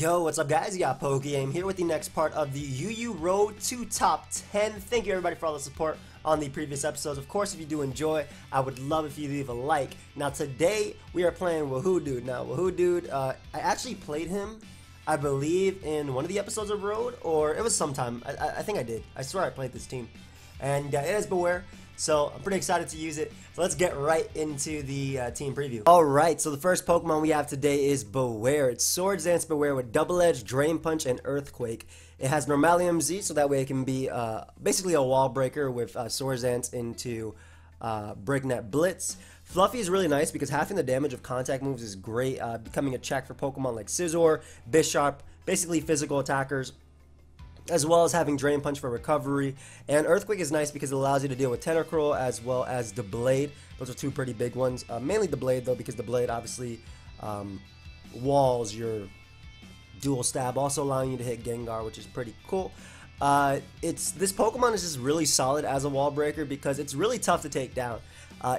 Yo, what's up guys? You got PokeaimMD here with the next part of the UU Road to Top 10. Thank you everybody for all the support on the previous episodes. Of course, if you do enjoy, I would love if you leave a like. Now today, we are playing Wahoo Dude. Now, Wahoo Dude, I actually played him, I believe, in one of the episodes of Road, or it was sometime. I think I did. I swear I played this team. And it is Bewear. So I'm pretty excited to use it. So let's get right into the team preview. Alright, so the first Pokemon we have today is Bewear. It's Swords Dance Bewear with Double Edge, Drain Punch, and Earthquake. It has Normalium Z, so that way it can be basically a wall breaker with Swords Dance into Breakneck Blitz. Fluffy is really nice because halving the damage of contact moves is great, becoming a check for Pokemon like Scizor, Bisharp, basically physical attackers, as well as having Drain Punch for recovery. And Earthquake is nice because it allows you to deal with Tentacruel as well as the Blade. Those are two pretty big ones. Mainly the Blade though, because the Blade obviously walls your dual stab, also allowing you to hit Gengar, which is pretty cool. This Pokemon is just really solid as a wall breaker because it's really tough to take down.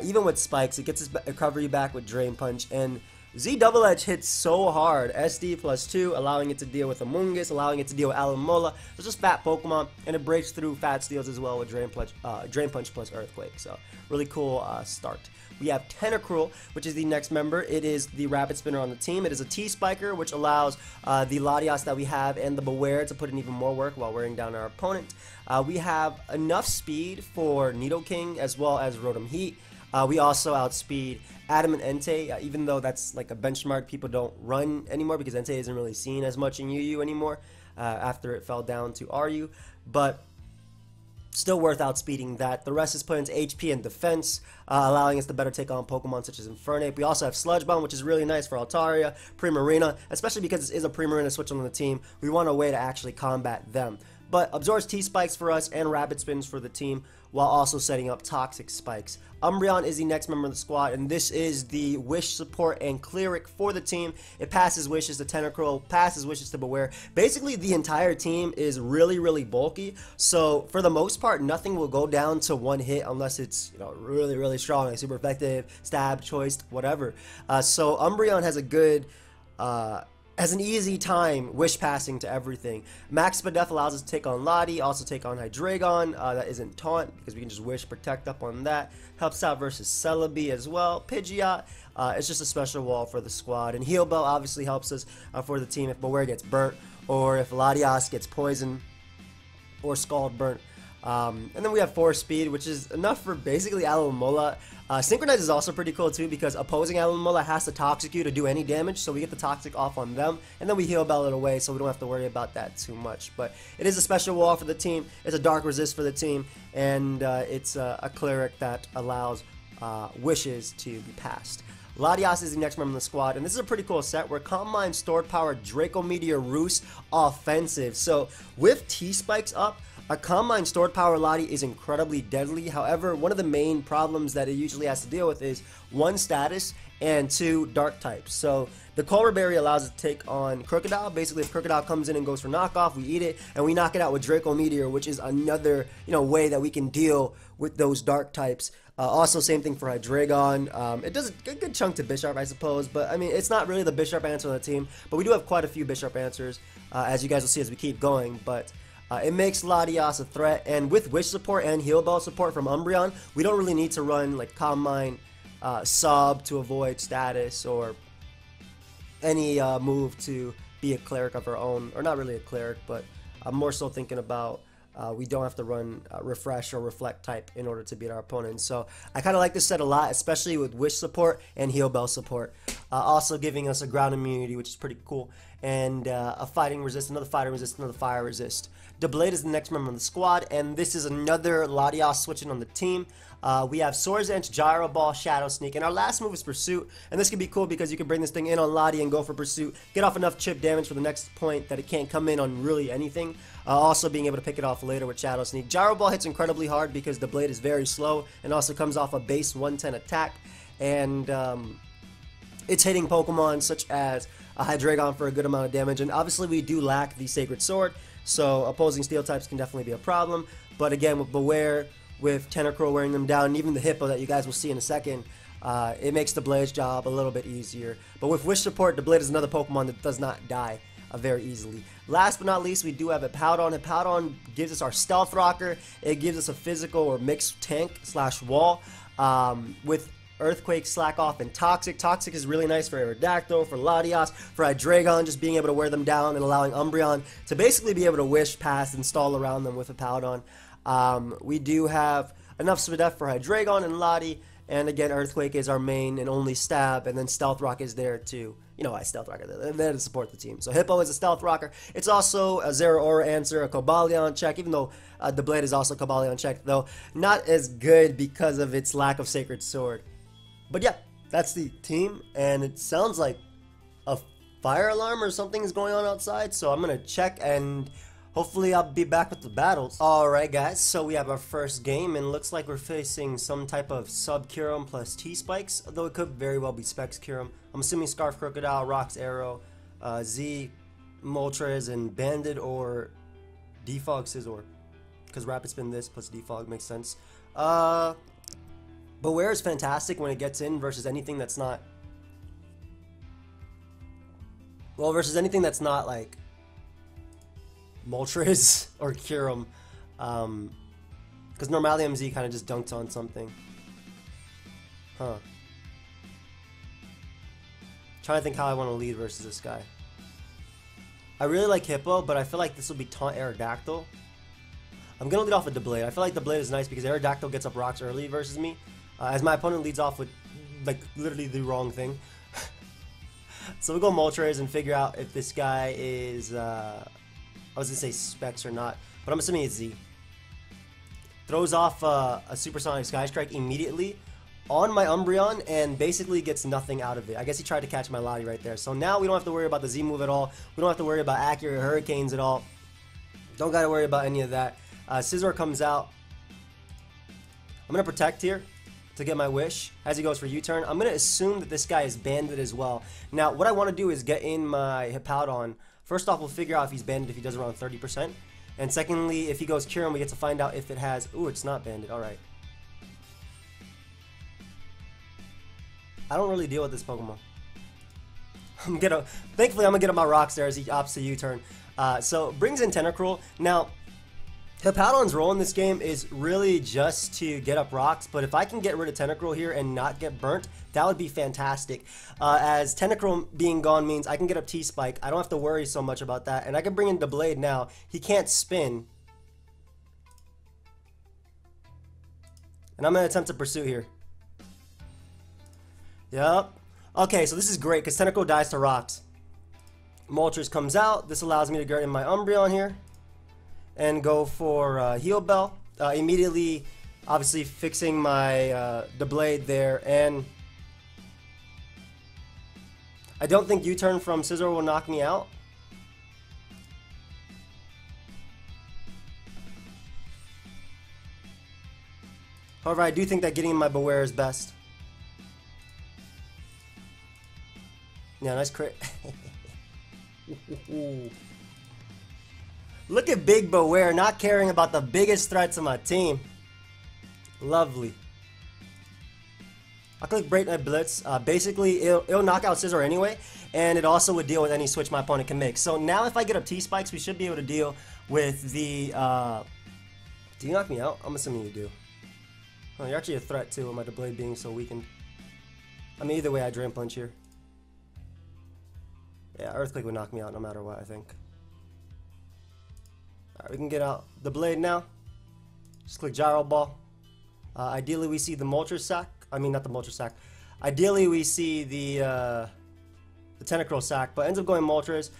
Even with spikes, it gets its recovery back with Drain Punch, and Z Double Edge hits so hard. SD +2, allowing it to deal with Amoonguss, allowing it to deal with Alomola. It's just fat Pokemon, and it breaks through fat steals as well with Drain Punch plus Earthquake. So really cool start. We have Tentacruel, which is the next member. It is the Rapid Spinner on the team. It is a T-Spiker, which allows the Latias that we have and the Bewear to put in even more work while wearing down our opponent. We have enough speed for Nidoking as well as Rotom Heat. We also outspeed Adamant Entei, even though that's like a benchmark people don't run anymore because Entei isn't really seen as much in UU anymore after it fell down to RU, but still worth outspeeding that. The rest is put into HP and defense, allowing us to better take on Pokemon such as Infernape. We also have Sludge Bomb, which is really nice for Altaria, Primarina, especially because this is a Primarina switch on the team. We want a way to actually combat them. But absorbs T-Spikes for us and Rapid Spins for the team, while also setting up Toxic Spikes. Umbreon is the next member of the squad, and this is the Wish support and Cleric for the team. It passes Wishes to Tentacruel, passes Wishes to Bewear. Basically, the entire team is really, really bulky, so for the most part, nothing will go down to one hit unless it's really, really strong, like super effective, stab, choice, whatever. So Umbreon has a good... has an easy time wish passing to everything. Max Spadef allows us to take on Lottie, also take on Hydreigon. That isn't taunt because we can just wish protect up on that. Helps out versus Celebi as well. Pidgeot, it's just a special wall for the squad. And Heal Bell obviously helps us for the team if Bewear gets burnt or if Latias gets poisoned or Scald burnt. And then we have Force Speed, which is enough for basically Alomola. Synchronize is also pretty cool too because opposing Alomola has to Toxic you to do any damage, so we get the Toxic off on them, and then we Heal Bell it away, so we don't have to worry about that too much. But it is a special wall for the team, it's a Dark Resist for the team, and it's a Cleric that allows wishes to be passed. Latias is the next member of the squad, and this is a pretty cool set where Calm Mind, Stored Power, Draco Meteor, Roost, offensive. So with T-Spikes up, a Calm Mind Stored Power Lottie is incredibly deadly. However, one of the main problems that it usually has to deal with is 1, status, and 2, dark types. So the Colbur Berry allows us to take on Crocodile. Basically, if Crocodile comes in and goes for knockoff, we eat it, and we knock it out with Draco Meteor, which is another way that we can deal with those dark types. Also, same thing for Hydreigon. It does a good chunk to Bisharp, I suppose, but I mean, it's not really the Bisharp answer on the team, but we do have quite a few Bisharp answers, as you guys will see as we keep going, but it makes Latias a threat, and with Wish support and Heal Bell support from Umbreon, we don't really need to run like Calm Mind Sub to avoid status or any move to be a Cleric of our own, or not really a Cleric, but I'm more so thinking about we don't have to run Refresh or Reflect type in order to beat our opponent. So I kind of like this set a lot, especially with Wish support and Heal Bell support. Also giving us a ground immunity, which is pretty cool, and a fighting resist, another fighting resist, another fire resist. Deblade is the next member of the squad, and this is another Latias switching on the team. We have Swords Dance, Gyro Ball, Shadow Sneak, and our last move is Pursuit, and this can be cool because you can bring this thing in on Lottie and go for Pursuit, get off enough chip damage for the next point that it can't come in on really anything. Also being able to pick it off later with Shadow Sneak. Gyro Ball hits incredibly hard because the Blade is very slow and also comes off a base 110 attack, and it's hitting Pokemon such as a Hydreigon for a good amount of damage, and obviously we do lack the Sacred Sword, so opposing steel types can definitely be a problem. But again, with Bewear, with Tentacruel wearing them down, and even the Hippo that you guys will see in a second, it makes the Blade's job a little bit easier. But with Wish support, the Blade is another Pokemon that does not die. very easily. Last but not least, we do have Hippowdon. Hippowdon gives us our Stealth Rocker. It gives us a physical or mixed tank / wall with Earthquake, Slack Off, and Toxic. Toxic is really nice for Aerodactyl, for Latios, for Hydreigon, just being able to wear them down and allowing Umbreon to basically be able to wish past and stall around them with Hippowdon. We do have enough Spadef for Hydreigon and Lati, and again, Earthquake is our main and only stab, and then Stealth Rock is there too. You know why Stealth Rocker, they're there to support the team. So Hippo is a Stealth Rocker. It's also a Zeraora answer, a Cobalion check, even though the Blade is also Cobalion check, though not as good because of its lack of Sacred Sword. But yeah, that's the team, and it sounds like a fire alarm or something is going on outside, so I'm going to check, and hopefully I'll be back with the battles. Alright guys, so we have our first game, and looks like we're facing some type of Sub-Kyurem plus T-Spikes, although it could very well be Specs Kyurem. I'm assuming Scarf Crocodile, Rocks Arrow, Z, Moltres, and Banded or Defog Scizor, because Rapid Spin this plus Defog makes sense. Bewear is fantastic when it gets in versus anything that's not... Well, versus anything that's not like Moltres or Kyurem. Because Normalium Z kind of just dunks on something. Huh. Trying to think how I want to lead versus this guy. I really like Hippo, but I feel like this will be Taunt Aerodactyl. I'm going to lead off with the Blade. I feel like the Blade is nice because Aerodactyl gets up rocks early versus me. As my opponent leads off with, like, literally the wrong thing. So we'll go Moltres and figure out if this guy is, I was going to say Specs or not, but I'm assuming it's Z. Throws off a Supersonic Sky Strike immediately on my Umbreon and basically gets nothing out of it. I guess he tried to catch my Lati right there. So now we don't have to worry about the Z move at all. We don't have to worry about accurate Hurricanes at all. Don't got to worry about any of that. Scizor comes out. I'm going to Protect here to get my wish as he goes for U-turn. I'm going to assume that this guy is banded as well. Now, what I want to do is get in my Hippowdon. First off, we'll figure out if he's banded if he does around 30%. And secondly, if he goes Kyurem, we get to find out if it has... Ooh, it's not banded. Alright. I don't really deal with this Pokemon. Thankfully, I'm going to get on my rocks there as he opts to U-turn. So, brings in Tentacruel. Now... Hippowdon's role in this game is really just to get up rocks, but if I can get rid of Tentacruel here and not get burnt, that would be fantastic. As Tentacruel being gone means I can get up T-Spike. I don't have to worry so much about that, and I can bring in the Blade now. He can't spin. And I'm going to attempt to pursue here. Yep. Okay, so this is great because Tentacruel dies to rocks. Moltres comes out. This allows me to get in my Umbreon here and go for Heal Bell. Immediately, obviously, fixing my the Blade there, and I don't think U-turn from Scizor will knock me out. However, I do think that getting in my Bewear is best. Yeah, nice crit. Look at Big Bewear not caring about the biggest threats of my team. Lovely. I'll click Break Night Blitz. Basically, it'll knock out Scizor anyway, and it also would deal with any switch my opponent can make. So now if I get up T-Spikes, we should be able to deal with the... do you knock me out? I'm assuming you do. Oh, you're actually a threat too, with my Blade being so weakened. I mean, either way, I Drain Punch here. Yeah, Earthquake would knock me out no matter what, I think. Alright, we can get out the Blade now. Just click Gyro Ball. Ideally, we see the Moltres Sack. I mean, not the Moltres Sack. Ideally, we see the Tentacruel Sack, but ends up going Moltres.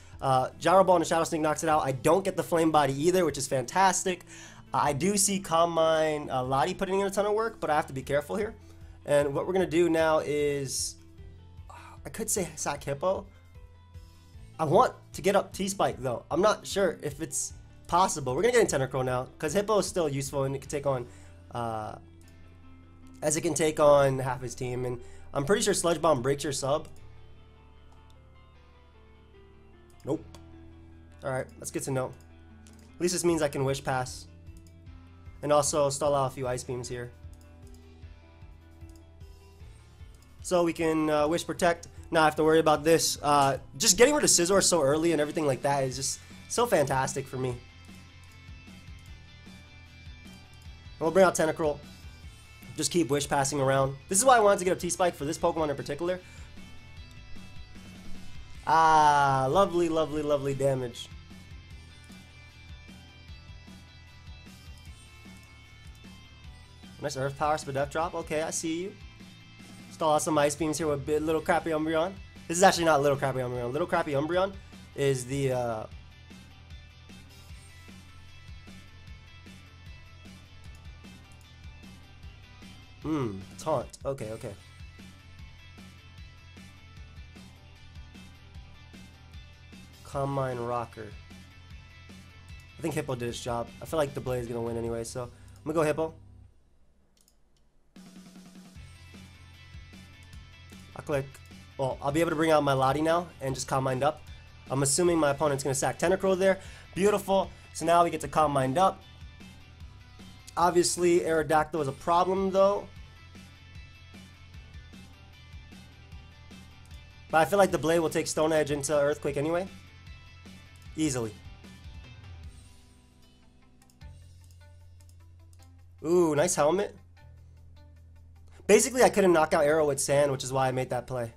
Gyro Ball and Shadow Sneak knocks it out. I don't get the Flame Body either, which is fantastic. I do see Calm Mind Lati putting in a ton of work, but I have to be careful here. And what we're going to do now is... I could say Sack Hippo. I want to get up T-Spike, though. I'm not sure if it's possible. We're going to get in Tentacruel now, because Hippo is still useful, and it can take on... as it can take on half his team, and I'm pretty sure Sludge Bomb breaks your sub. Nope. Alright, that's good to know. At least this means I can Wish Pass. And also stall out a few Ice Beams here. So we can Wish Protect. Now I have to worry about this. Just getting rid of Scizor so early and everything like that is just so fantastic for me. We'll bring out Tentacruel. Just keep Wish passing around. This is why I wanted to get up T-Spike for this Pokemon in particular. Ah, lovely, lovely, lovely damage. Nice Earth Power Spadef drop. Okay, I see you. Stall out some Ice Beams here with Little Crappy Umbreon. This is actually not Little Crappy Umbreon. Little Crappy Umbreon is the taunt. Okay, okay. Calm Mind Rocker. I think Hippo did its job. I feel like the Blade is gonna win anyway, so I'm gonna go Hippo. I'll click. Well, I'll be able to bring out my Lottie now and just Calm Mind up. I'm assuming my opponent's gonna sack Tentacruel there. Beautiful. So now we get to Calm Mind up. Obviously, Aerodactyl is a problem though. But I feel like the Blade will take Stone Edge into Earthquake anyway. Easily. Ooh, nice helmet. Basically, I couldn't knock out Arrow with Sand, which is why I made that play.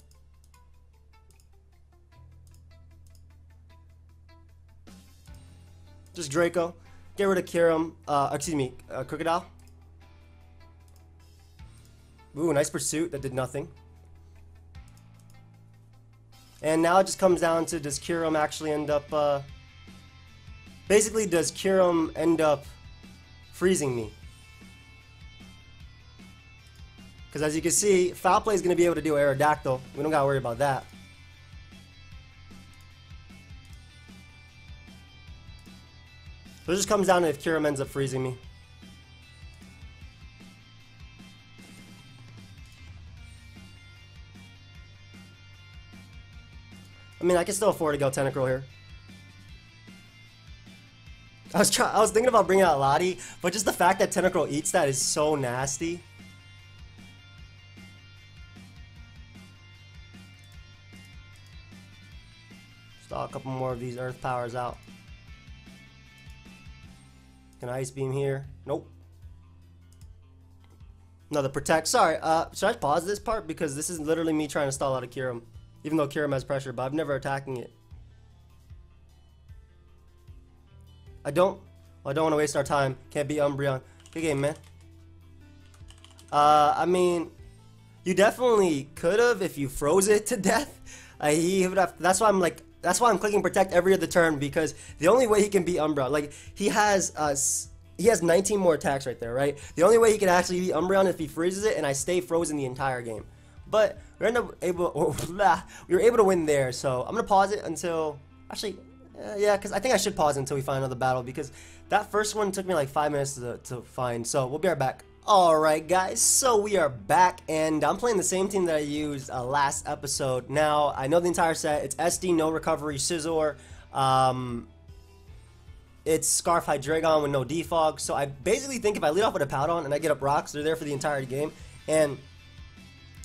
Just Draco. Get rid of Kyurem. Crocodile. Ooh, nice Pursuit. That did nothing. And now it just comes down to, does Kyurem actually end up... basically, does Kyurem end up freezing me? Because as you can see, Foul Play is going to be able to do Aerodactyl. We don't got to worry about that. So it just comes down to if Kyurem ends up freezing me. I mean, I can still afford to go Tentacruel here. I was thinking about bringing out Lottie, but just the fact that Tentacruel eats that is so nasty. Stall a couple more of these Earth Powers out. Can Ice Beam here? Nope. Another Protect. Sorry, should I pause this part? Because this is literally me trying to stall out a Kyurem. Even though Kyurem has pressure, but I'm never attacking it. I don't want to waste our time. Can't beat Umbreon. Good game, man. I mean, you definitely could have if you froze it to death. He would have. That's why I'm clicking Protect every other turn, because the only way he can beat Umbreon, like he has 19 more attacks right there, right? The only way he can actually beat Umbreon is if he freezes it and I stay frozen the entire game. But we were able to win there, so I'm gonna pause it until yeah, because I think I should pause until we find another battle, because that first one took me like 5 minutes to find. So we'll be right back. Alright guys, so we are back, and I'm playing the same team that I used last episode. Now, I know the entire set. It's SD, no recovery, Scizor. It's Scarf Hydreigon with no defog. So I basically think if I lead off with a Powdon and I get up rocks, they're there for the entire game. And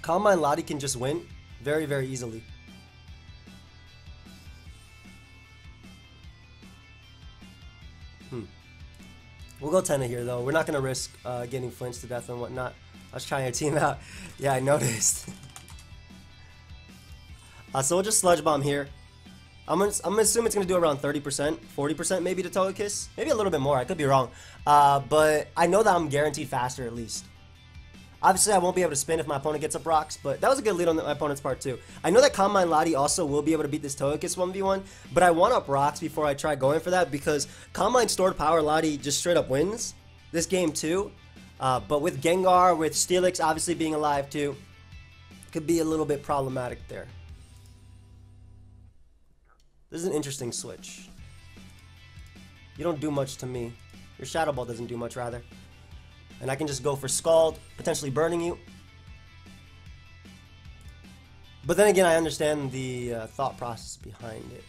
Calm Mind Lottie can just win very, very easily. We'll go Tenna here, though. We're not going to risk getting flinched to death and whatnot. I was trying to team out. Yeah, I noticed. So we'll just Sludge Bomb here. I'm gonna assume it's going to do around 30%, 40% maybe to Togekiss. Maybe a little bit more. I could be wrong. But I know that I'm guaranteed faster at least. Obviously, I won't be able to spin if my opponent gets up rocks, but that was a good lead on my opponent's part, too. I know that Calm Mind Lottie also will be able to beat this Togekiss 1v1, but I want up rocks before I try going for that, because Calm Mind Stored Power Lottie just straight up wins this game, too. But with Gengar, with Steelix obviously being alive, too, could be a little bit problematic there. This is an interesting switch. You don't do much to me. Your Shadow Ball doesn't do much, rather. And I can just go for Scald, potentially burning you. But then again, I understand the thought process behind it.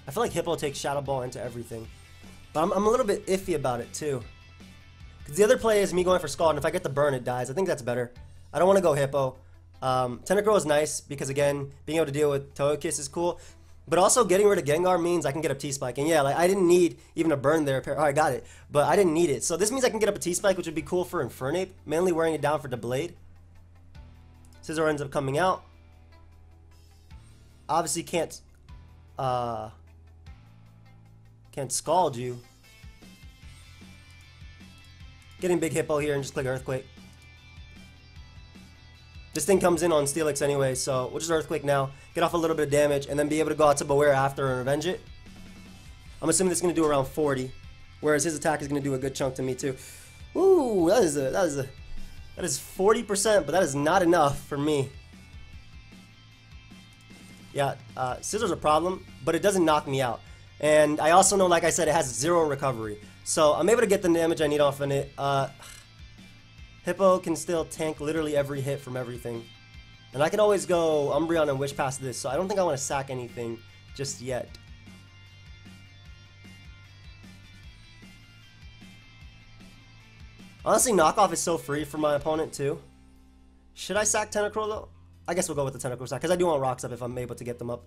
I feel like Hippo takes Shadow Ball into everything. But I'm a little bit iffy about it too. Because the other play is me going for Scald, and if I get the burn, it dies. I think that's better. I don't want to go Hippo. Tentacruel is nice because, again, being able to deal with Togekiss is cool. But also getting rid of Gengar means I can get up T-Spike. And yeah, like I didn't need even a burn there. Oh, I got it. But I didn't need it. So this means I can get up a T-Spike, which would be cool for Infernape. Mainly wearing it down for Doublade. Scizor ends up coming out. Obviously can't Scald you. Getting big Hippo here and just click Earthquake. This thing comes in on Steelix anyway, so we'll just Earthquake now. Get off a little bit of damage, and then be able to go out to Bewear after and revenge it. I'm assuming this is going to do around 40, whereas his attack is going to do a good chunk to me too. Ooh, that is 40%, but that is not enough for me. Yeah, Scissor's a problem, but it doesn't knock me out. And I also know, like I said, it has 0 recovery. So I'm able to get the damage I need off of it. Hippo can still tank literally every hit from everything. And I can always go Umbreon and Wish past this, so I don't think I want to sack anything just yet. Honestly, Knockoff is so free for my opponent too. Should I sack Tentacruel though? I guess we'll go with the Tentacruel sack, because I do want Rocks up if I'm able to get them up.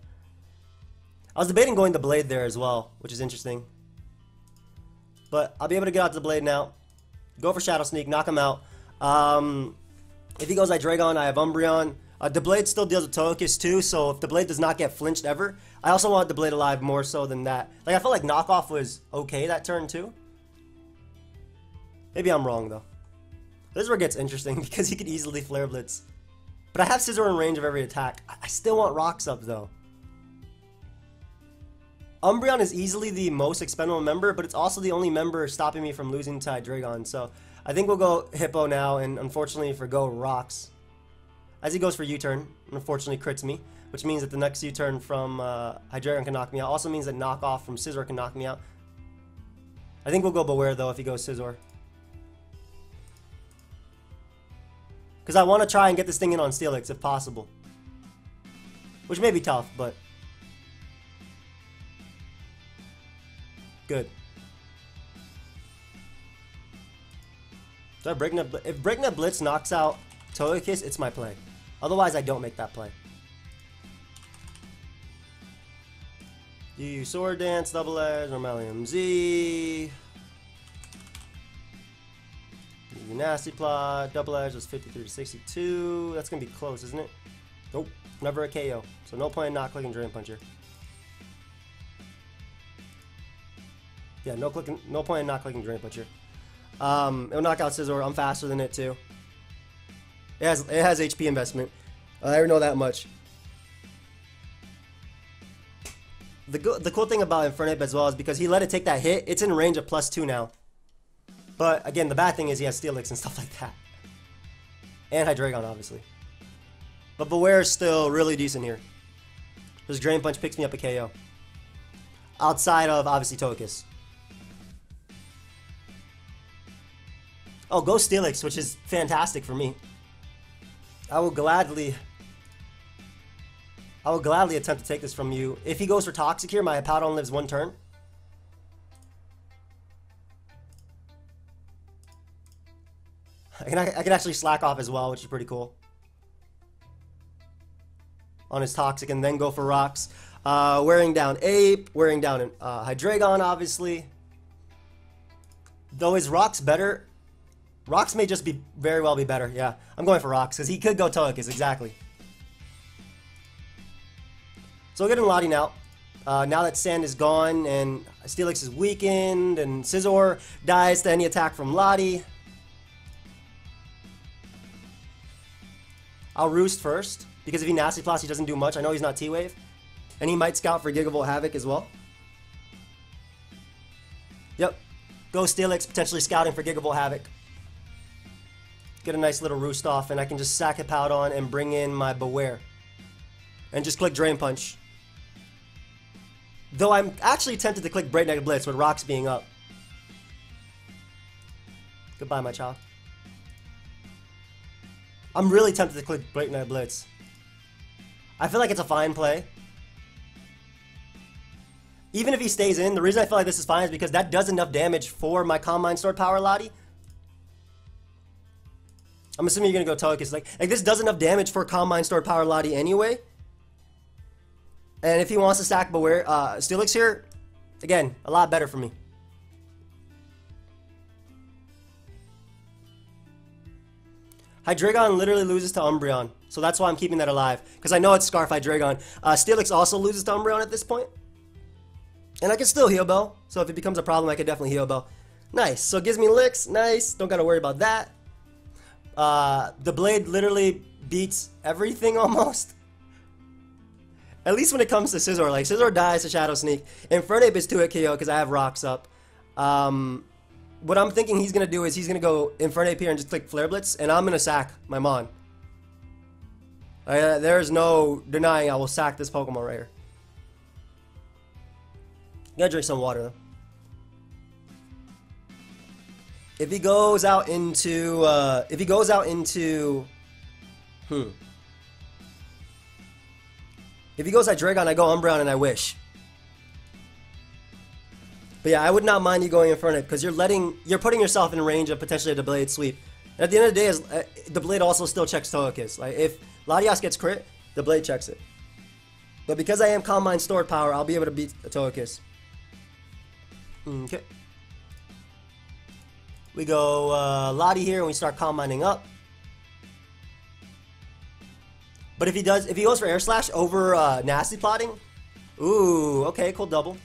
I was debating going the Blade there as well, which is interesting. But I'll be able to get out to the Blade now. Go for Shadow Sneak, knock him out. If he goes Hydreigon, I have Umbreon. The Blade still deals with Togekiss too, so if the Blade does not get flinched ever, I also want the Blade alive more so than that. Like, I felt like Knockoff was okay that turn too. Maybe I'm wrong though. This is where it gets interesting because he could easily Flare Blitz. But I have Scizor in range of every attack. I still want Rocks up though. Umbreon is easily the most expendable member, but it's also the only member stopping me from losing to Hydreigon. So I think we'll go Hippo now, and unfortunately forgo Rocks. As he goes for U-turn, unfortunately crits me, which means that the next U-turn from Hydreigon can knock me out. Also means that Knockoff from Scizor can knock me out. I think we'll go Bewear though if he goes Scizor. Because I want to try and get this thing in on Steelix if possible. Which may be tough, but... good. So if Breakneck Blitz knocks out Togekiss, it's my play. Otherwise, I don't make that play. You Sword Dance, Double Edge, Normalium Z. You Nasty Plot, Double Edge was 53 to 62. That's going to be close, isn't it? Nope, never a KO. So no point in not clicking Drain Punch here. Yeah, no point in not clicking Drain Punch here. It'll knock out Scizor. I'm faster than it too. It has HP investment. I already know that much. The cool thing about Infernape as well is because he let it take that hit, it's in range of +2 now. But again, the bad thing is he has Steelix and stuff like that. And Hydreigon, obviously. But Bewear is still really decent here. This Drain Punch picks me up a KO. Outside of, obviously, Togekiss. Oh, go Steelix, which is fantastic for me. I will gladly attempt to take this from you. If he goes for Toxic here, my Hippowdon lives 1 turn. I can actually slack off as well, which is pretty cool. On his Toxic, and then go for Rocks. Wearing down Ape, wearing down Hydreigon, obviously. Though is Rocks better? Rocks may just be very well be better. Yeah, I'm going for Rocks because he could go Togekiss, exactly. So we'll get in Lottie now. Now that Sand is gone and Steelix is weakened and Scizor dies to any attack from Lottie. I'll Roost first because if he Nasty Plots, he doesn't do much. I know he's not T-Wave. And he might scout for Gigavolt Havoc as well. Yep. Go Steelix, potentially scouting for Gigavolt Havoc. Get a nice little Roost off, and I can just sack Hippowdon and bring in my Bewear. And just click Drain Punch. Though I'm actually tempted to click Breakneck Blitz with Rocks being up. Goodbye, my child. I'm really tempted to click Breakneck Blitz. I feel like it's a fine play. Even if he stays in, the reason I feel like this is fine is because that does enough damage for my Combine Sword Power Lottie. I'm assuming you're gonna go Togekiss. Like this does enough damage for Combine Stored Power Lottie anyway. And if he wants to stack Bewear Steelix here, again, a lot better for me. Hydreigon literally loses to Umbreon, so that's why I'm keeping that alive. Because I know it's Scarf Hydreigon. Steelix also loses to Umbreon at this point. And I can still Heal Bell, so if it becomes a problem, I can definitely Heal Bell. Nice, so it gives me licks, nice, don't gotta worry about that. The Blade literally beats everything almost. At least when it comes to Scizor, like Scizor dies to Shadow Sneak. Infernape is 2-hit KO because I have rocks up. What I'm thinking he's gonna do is he's gonna go Infernape here and just click Flare Blitz, and I'm gonna sack my Mon. There's no denying I will sack this Pokemon right here. Gotta drink some water though. If he goes out into, If he goes Hydreigon, I go Umbreon and I wish. But yeah, I would not mind you going Infernape because you're putting yourself in range of potentially a Blade sweep. And at the end of the day, the Blade also still checks Togekiss. Like if Latias gets crit, the Blade checks it. But because I am Combine Stored Power, I'll be able to beat a Togekiss. Okay. We go Lottie here and we start combining up. But if he goes for Air Slash over Nasty Plotting, ooh, okay, cool double.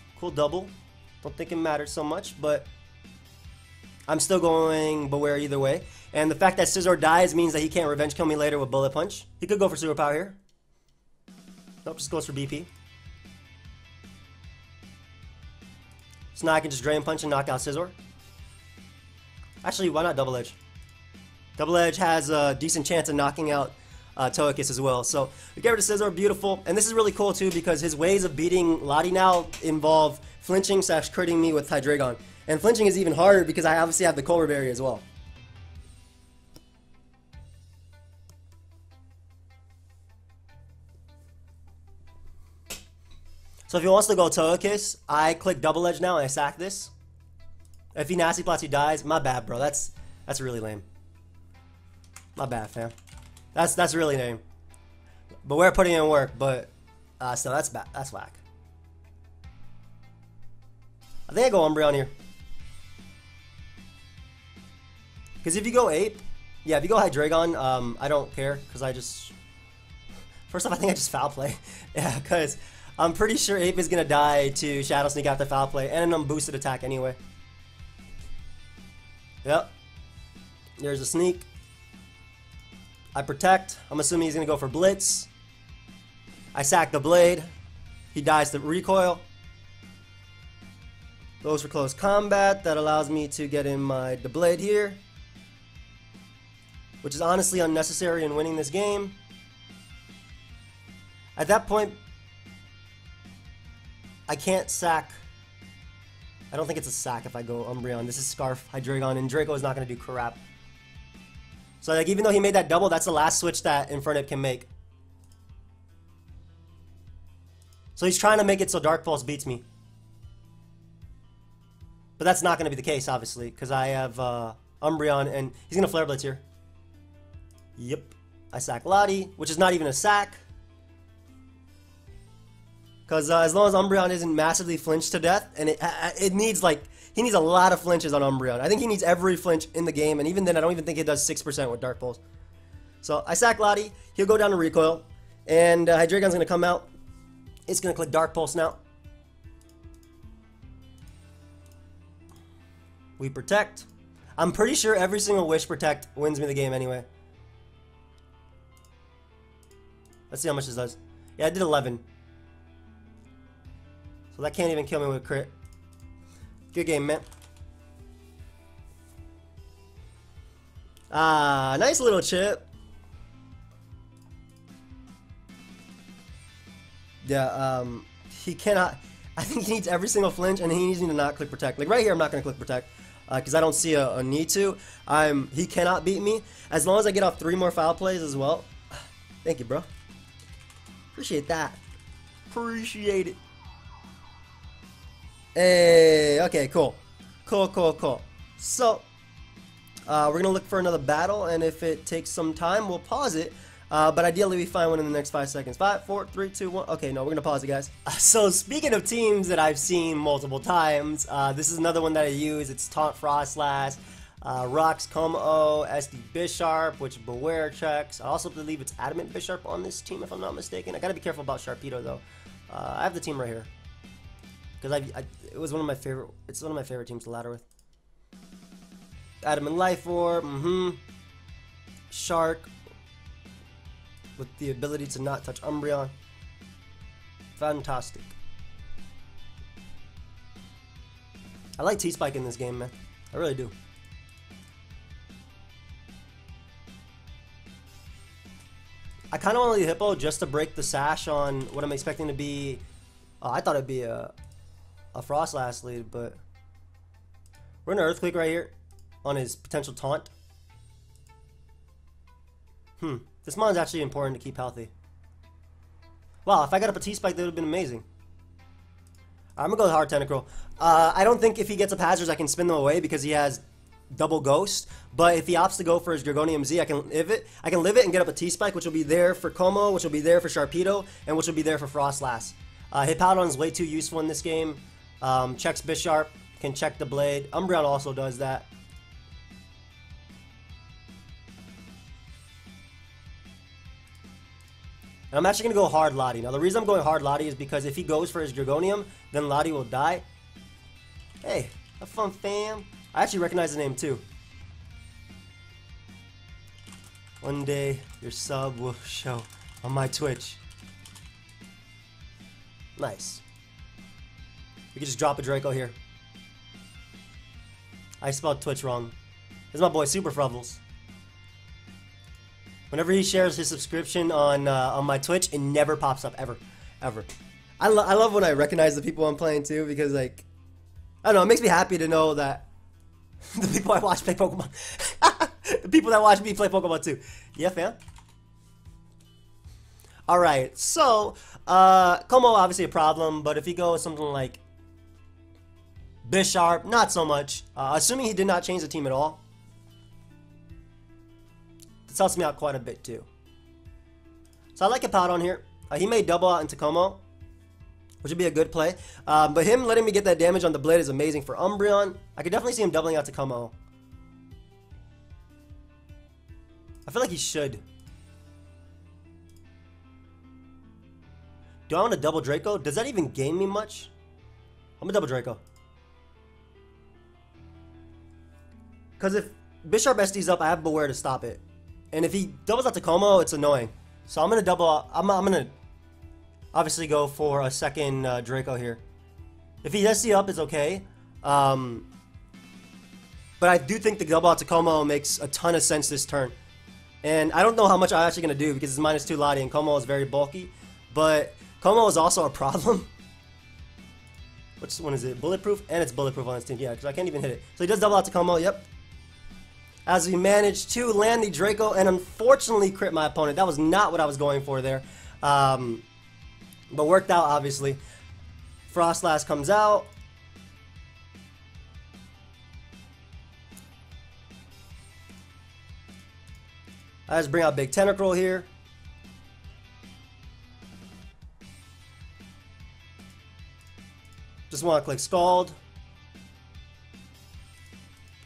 Don't think it matters so much, but I'm still going Bewear either way. And the fact that Scizor dies means that he can't Revenge Kill me later with Bullet Punch. He could go for Super Power here. Nope, just goes for BP. So now I can just Drain Punch and knock out Scizor. Actually, why not Double Edge? Double Edge has a decent chance of knocking out Togekiss as well. So we get rid of Scizor, beautiful. And this is really cool too because his ways of beating Lottie now involve flinching / critting me with Hydreigon. And flinching is even harder because I obviously have the Color Berry as well. So if he wants to go Togekiss, I click Double Edge now and I sack this. If he Nasty Plots, he dies. My bad, bro. That's really lame. My bad, fam. That's really lame. But we're putting in work, but still, that's bad. That's whack. I think I go Umbreon here. Because if you go Ape, yeah, if you go Hydreigon, I don't care because I just. First off, I think I just Foul Play. Yeah, because I'm pretty sure Ape is gonna die to Shadow Sneak after Foul Play and an unboosted attack anyway. Yep. There's a Sneak. I Protect. I'm assuming he's gonna go for Blitz. I sack the Blade. He dies to Recoil. Goes for Close Combat. That allows me to get in the Blade here, which is honestly unnecessary in winning this game. At that point, I can't sack. I don't think it's a sack if I go Umbreon. This is Scarf, Hydreigon, and Draco is not going to do crap. So like, even though he made that double, that's the last switch that Infernape can make. So he's trying to make it so Dark Pulse beats me. But that's not going to be the case, obviously, because I have Umbreon, and he's going to Flare Blitz here. Yep. I sack Lottie, which is not even a sack. Because as long as Umbreon isn't massively flinched to death, and it needs like, he needs a lot of flinches on Umbreon. I think he needs every flinch in the game, and even then I don't even think it does 6% with Dark Pulse. So I sack Lottie, he'll go down to Recoil, and Hydreigon's going to come out. It's going to click Dark Pulse now. We Protect. I'm pretty sure every single Wish Protect wins me the game anyway. Let's see how much this does. Yeah, I did 11. So that can't even kill me with a crit. Good game, man. Nice little chip. Yeah, he cannot. I think he needs every single flinch, and he needs me to not click Protect. Like right here, I'm not going to click Protect because I don't see a need to. He cannot beat me as long as I get off 3 more Foul Plays as well. Thank you, bro. Appreciate that. Appreciate it. Hey, okay, cool. Cool. So, We're gonna look for another battle, and if it takes some time, we'll pause it. But ideally, we find one in the next 5 seconds. 5, 4, 3, 2, 1. Okay, no, we're gonna pause it, guys. So speaking of teams that I've seen multiple times, this is another one that I use. It's Taunt Frostlass, Rocks Como, SD Bisharp, which Bewear checks. I also believe it's Adamant Bisharp on this team, if I'm not mistaken. I gotta be careful about Sharpedo though. I have the team right here because it was one of my favorite. It's one of my favorite teams to ladder with. Adamant Life Orb, Shark with the ability to not touch Umbreon. Fantastic. I like T-Spike in this game, man. I really do. I kind of want to lead Hippo just to break the sash on what I'm expecting to be. I thought it'd be a Frostlass lead, but we're gonna Earthquake right here on his potential taunt. This mon's actually important to keep healthy. Wow, if I got up a T-Spike, that would have been amazing. I'm gonna go with Hard Tentacruel. I don't think if he gets up hazards, I can spin them away because he has double Ghost. But if he opts to go for his Dragonium Z, I can live it. I can live it and get up a T-Spike, which will be there for Como, which will be there for Sharpedo, and which will be there for Frostlass. Hippowdon is way too useful in this game. Checks Bisharp, can check the Blade. Umbreon also does that. And I'm actually going to go hard Lottie. Now, the reason I'm going hard Lottie is because if he goes for his Dragonium, then Lottie will die. Hey, have fun, fam. I actually recognize the name, too. One day, your sub will show on my Twitch. Nice. We can just drop a Draco here. I spelled Twitch wrong. This is my boy, Super Fruvels. Whenever he shares his subscription on my Twitch, it never pops up, ever. I love when I recognize the people I'm playing too, because like, I don't know, it makes me happy to know that the people I watch play Pokemon, the people that watch me play Pokemon too. Yeah, fam. All right, so Como obviously a problem, but if he goes something like Bisharp, not so much. Assuming he did not change the team at all. This helps me out quite a bit too. So I like a Hippowdon here. He may double out into Como, which would be a good play. But him letting me get that damage on the Blade is amazing for Umbreon. I could definitely see him doubling out to Como. I feel like he should. Do I want to double Draco? Does that even gain me much? I'm gonna double Draco. Because if Bisharp SD's up, I have Bewear to stop it. And if he doubles out to Como, it's annoying. So I'm gonna double. I'm gonna obviously go for a second Draco here. If he SD up, it's okay. But I do think the double out to Como makes a ton of sense this turn. And I don't know how much I'm actually gonna do because it's -2 Lottie and Como is very bulky. But Como is also a problem. Which one is it? Bulletproof? And it's bulletproof on this team. Yeah, because I can't even hit it. So he does double out to Como. Yep. As we managed to land the Draco and unfortunately crit my opponent. That was not what I was going for there. But worked out, obviously. Frostlass comes out. I just bring out Big Tentacruel here. Just want to click Scald.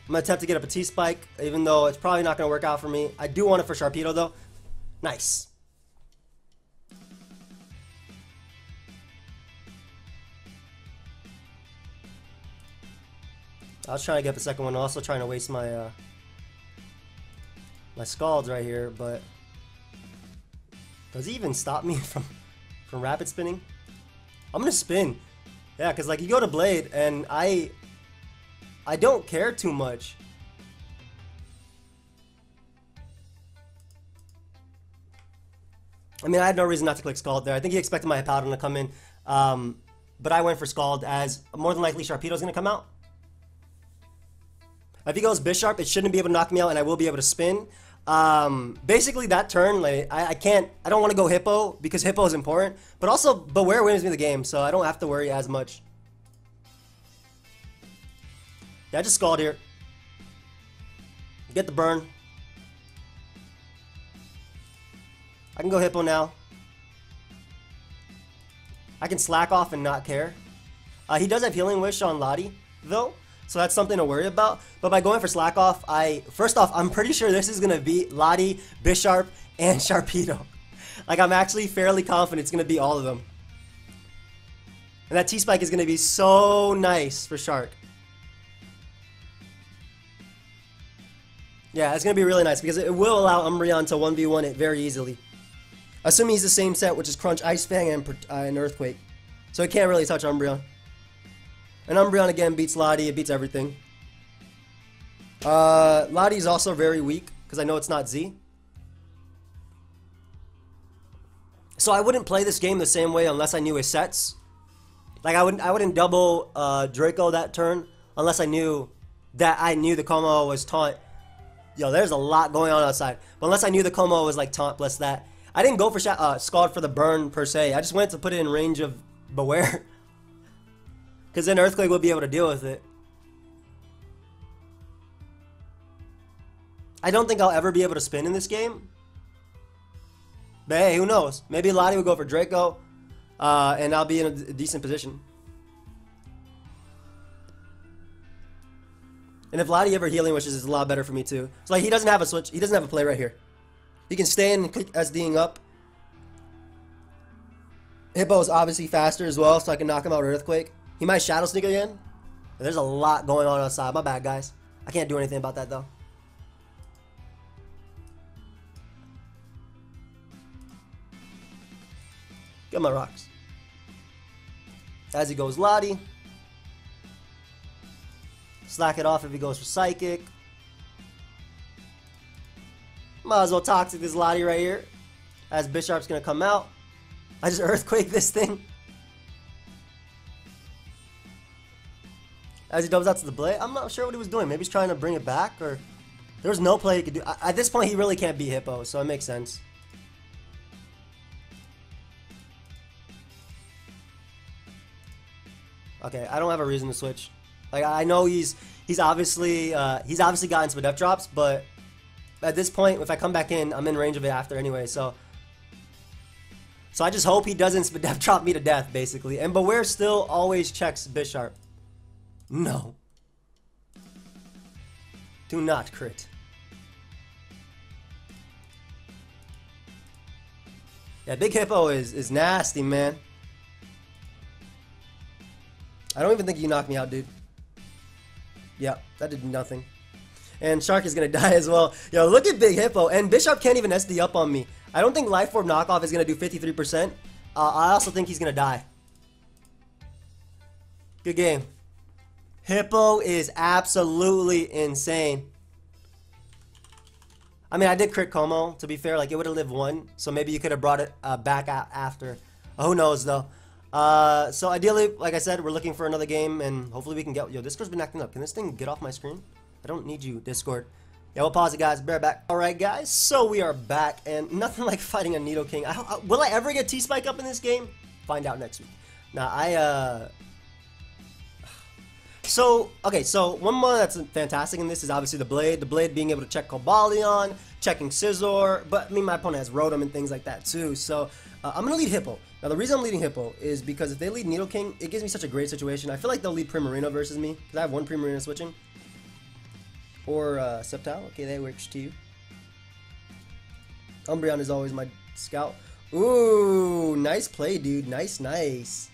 I'm going to attempt to get up a T-Spike, even though it's probably not going to work out for me. I do want it for Sharpedo, though. Nice. I was trying to get the second one, also trying to waste my my Scalds right here, but does he even stop me from rapid spinning? I'm going to spin. Yeah, because like you go to Blade, and I don't care too much. I mean, I had no reason not to click Scald there. I think he expected my Hippowdon to come in. But I went for Scald as more than likely Sharpedo's going to come out. If he goes Bisharp, it shouldn't be able to knock me out and I will be able to spin. Basically that turn, like, I don't want to go Hippo because Hippo is important. But also, Bewear wins me the game, so I don't have to worry as much. Yeah, I just Scald here. Get the burn. I can go Hippo now. I can slack off and not care. He does have Healing Wish on Lottie, though, so that's something to worry about. But by going for slack off, first off, I'm pretty sure this is going to beat Lottie, Bisharp, and Sharpedo. Like, I'm actually fairly confident it's going to beat all of them. And that T-Spike is going to be so nice for Shark. Yeah, it's going to be really nice because it will allow Umbreon to 1v1 it very easily. Assuming he's the same set, which is Crunch, Ice Fang, and Earthquake. So it can't really touch Umbreon. And Umbreon again beats Lottie, it beats everything. Lottie is also very weak, because I know it's not Z. So I wouldn't play this game the same way unless I knew his sets. Like I wouldn't double Draco that turn unless I knew the Como was taunt. Yo, there's a lot going on outside. But unless I knew the Como was like taunt plus that. I didn't go for Scald for the burn per se. I just went to put it in range of Bewear. Because then Earthquake will be able to deal with it. I don't think I'll ever be able to spin in this game. But hey, who knows? Maybe Lottie will go for Draco. And I'll be in a decent position. And if Lottie ever Healing Wishes, it's a lot better for me too. So like he doesn't have a switch. He doesn't have a play right here. He can stay in and click SDing up. Hippo is obviously faster as well, so I can knock him out with Earthquake. He might Shadow Sneak again. There's a lot going on outside. My bad, guys. I can't do anything about that, though. Get my rocks. As he goes Lottie. Slack it off if he goes for Psychic. Might as well Toxic this Lottie right here. As Bisharp's going to come out. I just Earthquake this thing. As he doubles out to the Blade. I'm not sure what he was doing. Maybe he's trying to bring it back. Or there was no play he could do. At this point, he really can't beat Hippo. So it makes sense. Okay, I don't have a reason to switch. Like I know he's obviously gotten some depth drops, but at this point, if I come back in, I'm in range of it after anyway. So I just hope he doesn't depth drop me to death, basically. And Bewear still always checks Bisharp. No. Do not crit. Yeah, Big Hippo is nasty, man. I don't even think you knocked me out, dude. Yeah, that did nothing. And Shark is going to die as well. Yo, look at Big Hippo. And Bisharp can't even SD up on me. I don't think Life Orb knockoff is going to do 53%. I also think he's going to die. Good game. Hippo is absolutely insane. I mean, I did crit Como, to be fair. Like, it would have lived one. So maybe you could have brought it back after. Who knows, though. So ideally, like I said, we're looking for another game. And hopefully we can get... Yo, Discord's been acting up. Can this thing get off my screen? I don't need you, Discord. Yeah, we'll pause it, guys. Bear back. Alright, guys. So we are back. And nothing like fighting a Nidoking. Will I ever get T-Spike up in this game? Find out next week. Now, So, okay, so one more that's fantastic in this is obviously the Blade. The Blade being able to check Cobalion, checking Scizor, but I mean, my opponent has Rotom and things like that too. So, I'm going to lead Hippo. Now, the reason I'm leading Hippo is because if they lead Nidoking, it gives me such a great situation. I feel like they'll lead Primarina versus me, because I have one Primarina switching. Or Sceptile. Okay, that works too. Umbreon is always my scout. Ooh, nice play, dude. Nice, nice.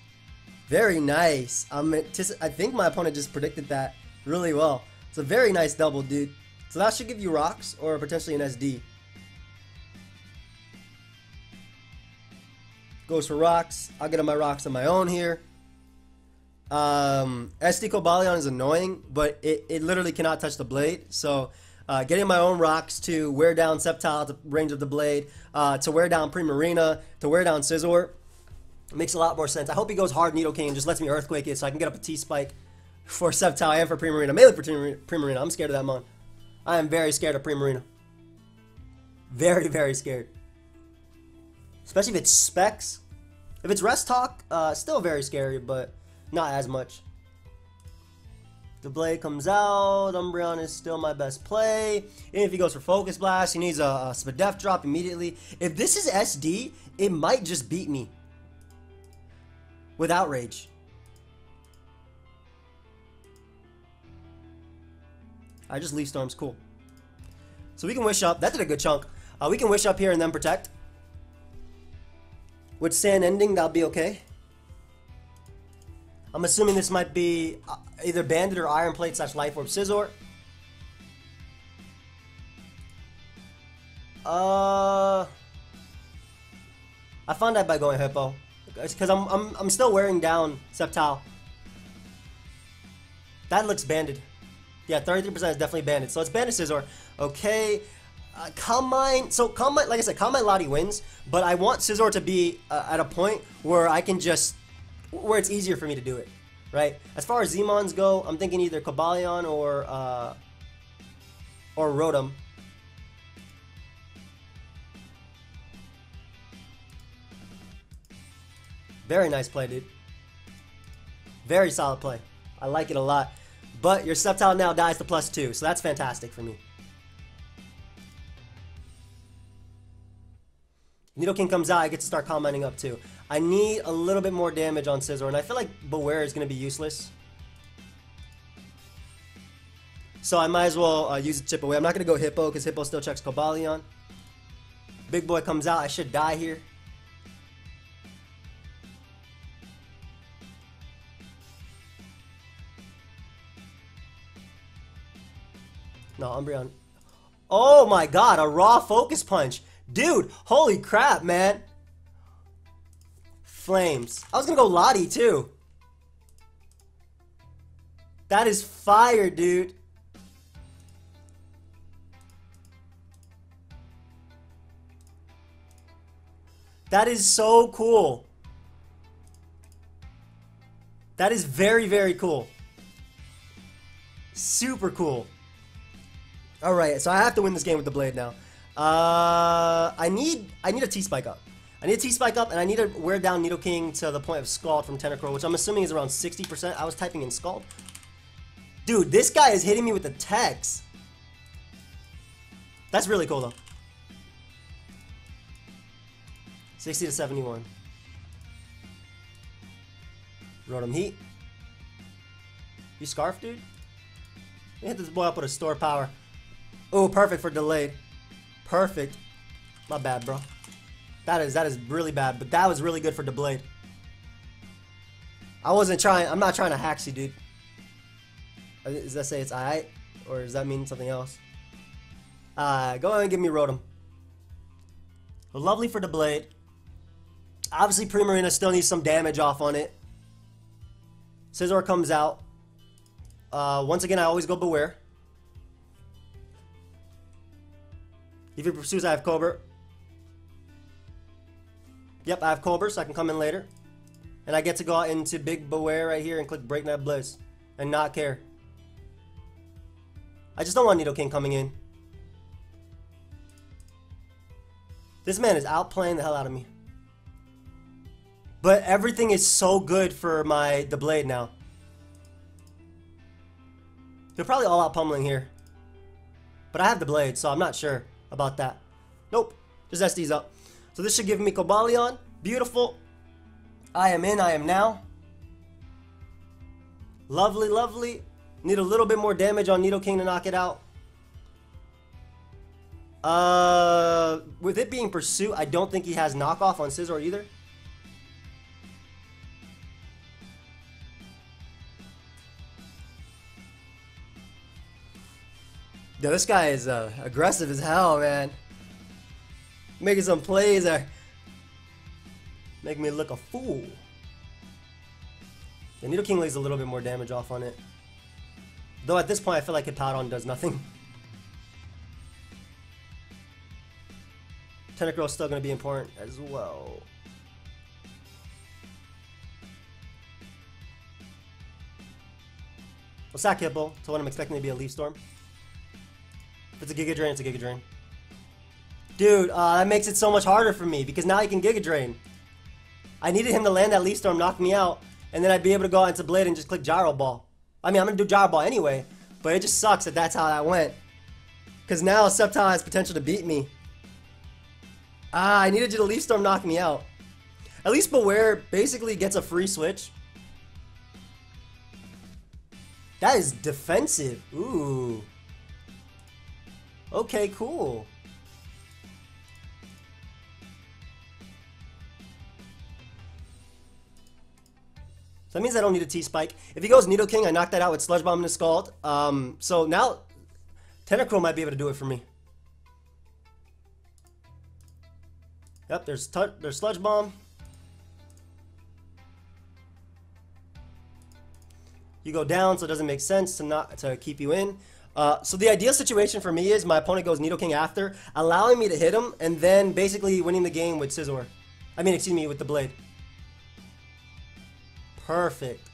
Very nice. I think my opponent just predicted that really well. It's a very nice double, dude. So that should give you rocks or potentially an SD. Goes for rocks. I'll get on my rocks on my own here. SD Cobalion is annoying, but it literally cannot touch the Blade. So getting my own rocks to wear down Sceptile to range of the Blade, to wear down Primarina, to wear down Scizor. It makes a lot more sense. I hope he goes hard Nidoking and just lets me Earthquake it so I can get up a T-Spike for Sceptile and for Primarina. Mainly for Primarina. I'm scared of that mon. I am very scared of Primarina. Very, very scared. Especially if it's Specs. If it's Rest Talk, still very scary, but not as much. The Blade comes out. Umbreon is still my best play. Even if he goes for Focus Blast, he needs a Spadef drop immediately. If this is SD, it might just beat me with Outrage. I just Leaf Storm's cool. So we can Wish Up. That did a good chunk. We can Wish Up here and then Protect. With Sand ending, that'll be okay. I'm assuming this might be either Bandit or Iron Plate / Life Orb Scizor. I found that by going Hippo. Because I'm still wearing down Sceptile. That looks banded. Yeah, 33% is definitely banded. So it's banded Scizor. Okay. Calm Mind. So Calm Mind, like I said, Calm Mind Lottie wins. But I want Scizor to be at a point where I can just, where it's easier for me to do it. Right? As far as Zmons go, I'm thinking either Cobalion or Rotom. Very nice play, dude. Very solid play. I like it a lot. But your Sceptile now dies to +2, so that's fantastic for me. Nidoking comes out, I get to start commenting up too. I need a little bit more damage on Scizor, and I feel like Bewear is going to be useless. So I might as well use a Chip Away. I'm not going to go Hippo, because Hippo still checks Cobalion. Big Boy comes out, I should die here. No, Umbreon. Oh my god, a raw Focus Punch. Dude, holy crap, man. Flames. I was gonna go Lottie, too. That is fire, dude. That is so cool. That is very, very cool. Super cool. Alright, so I have to win this game with the Blade now. I need a T-Spike up. I need a T-Spike up, and I need to wear down Nidoking to the point of Scald from Tentacruel, which I'm assuming is around 60%. I was typing in Scald. Dude, this guy is hitting me with the text. That's really cool, though. 60 to 71. Rotom Heat. You Scarf, dude? Hit this boy up with a Store Power. Oh, perfect for delayed. Perfect. My bad, bro. That is really bad, but that was really good for the Blade. I'm not trying to hack you, dude. Does that say it's alright? Or does that mean something else? Go ahead and give me Rotom. Lovely for the Blade. Obviously, Primarina still needs some damage off on it. Scizor comes out. Once again, I always go Bewear. If he pursues, I have Cobra. Yep, I have Cobra, so I can come in later. And I get to go out into Big Bewear right here and click Break Net Blizz. And not care. I just don't want Nidoking coming in. This man is outplaying the hell out of me. But everything is so good for the Blade now. They're probably all out pummeling here. But I have the Blade, so I'm not sure about that. Nope. Just SD's up. So this should give me Cobalion. Beautiful. I am in. I am now. Lovely, lovely. Need a little bit more damage on Nidoking to knock it out. With it being Pursuit, I don't think he has knockoff on Scizor either. Yo, this guy is aggressive as hell, man. Making some plays there. Make me look a fool. The Nidoking lays a little bit more damage off on it. Though at this point, I feel like Hippowdon does nothing. Tentacruel is still going to be important as well. We'll sack Hippo to what I'm expecting to be a Leaf Storm. If it's a Giga Drain, it's a Giga Drain. Dude, that makes it so much harder for me because now he can Giga Drain. I needed him to land that Leaf Storm, knock me out, and then I'd be able to go out into Blade and just click Gyro Ball. I mean, I'm going to do Gyro Ball anyway, but it just sucks that that's how that went. Because now Sceptile has potential to beat me. Ah, I needed you to Leaf Storm knock me out. At least Bewear basically gets a free switch. That is defensive. Ooh. Okay, cool. So that means I don't need a T-Spike. If he goes Nidoking, I knock that out with Sludge Bomb and a Scald. So now Tentacruel might be able to do it for me. Yep, there's Sludge Bomb. You go down, so it doesn't make sense to keep you in. So the ideal situation for me is my opponent goes Nidoking after, allowing me to hit him, and then basically winning the game with Scizor. I mean, excuse me, with the Blade. Perfect.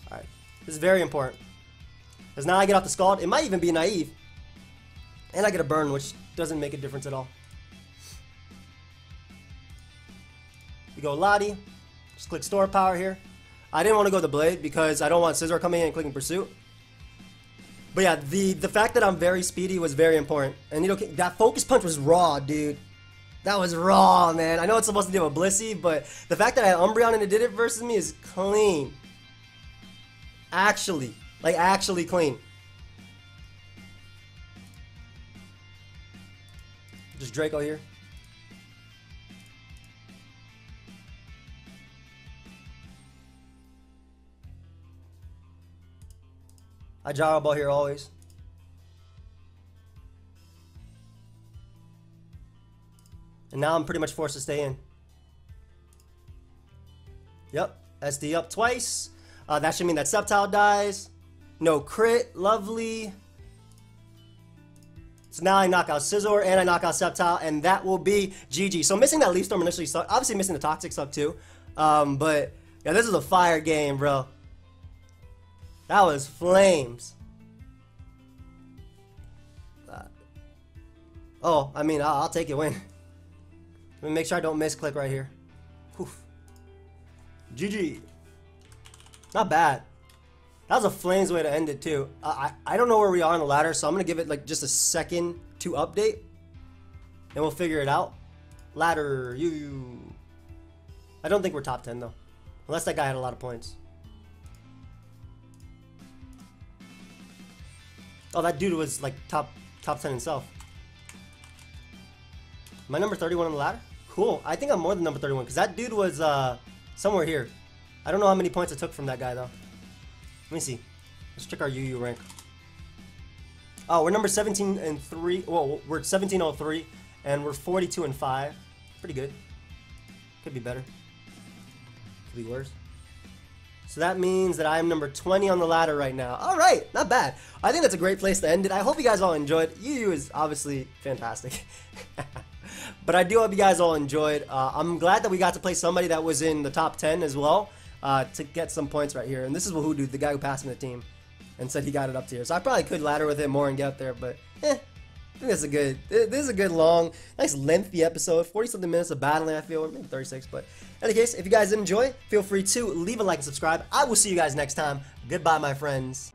Alright, this is very important. Because now I get off the Scald. It might even be naive. And I get a burn, which doesn't make a difference at all. We go Lottie. Just click Store Power here. I didn't want to go the Blade because I don't want Scizor coming in and clicking Pursuit. But yeah, the fact that I'm very speedy was very important. And that Focus Punch was raw, dude. That was raw, man. I know it's supposed to deal with Blissey, but the fact that I had Umbreon and it did it versus me is clean. Actually. Like, actually clean. Just Draco here. I Gyro Ball here always. And now I'm pretty much forced to stay in. Yep, SD up twice. That should mean that Sceptile dies. No crit, lovely. So now I knock out Scizor and I knock out Sceptile, and that will be GG. So missing that Leaf Storm initially sucked. Obviously missing the Toxic sucked too. But yeah, this is a fire game, bro. That was flames. Oh, I mean, I'll take it win. Let me make sure I don't misclick right here. Whew. GG. Not bad. That was a flames way to end it too. I don't know where we are on the ladder, so I'm gonna give it like just a second to update, and we'll figure it out. Ladder, I don't think we're top 10 though, unless that guy had a lot of points. Oh, that dude was like top 10 himself. Am I number 31 on the ladder? Cool. I think I'm more than number 31 because that dude was somewhere here. I don't know how many points I took from that guy though. Let me see. Let's check our UU rank. Oh, we're number 17 and 3. Well, we're 1703 and we're 42 and 5. Pretty good. Could be better. Could be worse. So that means that I'm number 20 on the ladder right now. Alright, not bad. I think that's a great place to end it. I hope you guys all enjoyed. UU is obviously fantastic. But I do hope you guys all enjoyed. I'm glad that we got to play somebody that was in the top 10 as well to get some points right here. And this is Wahoodoo, the guy who passed me the team and said he got it up to here. So I probably could ladder with him more and get up there, but I think this is a good long, nice lengthy episode. 40-something minutes of battling, I feel, or maybe 36. But in any case, if you guys did enjoy, feel free to leave a like and subscribe. I will see you guys next time. Goodbye, my friends.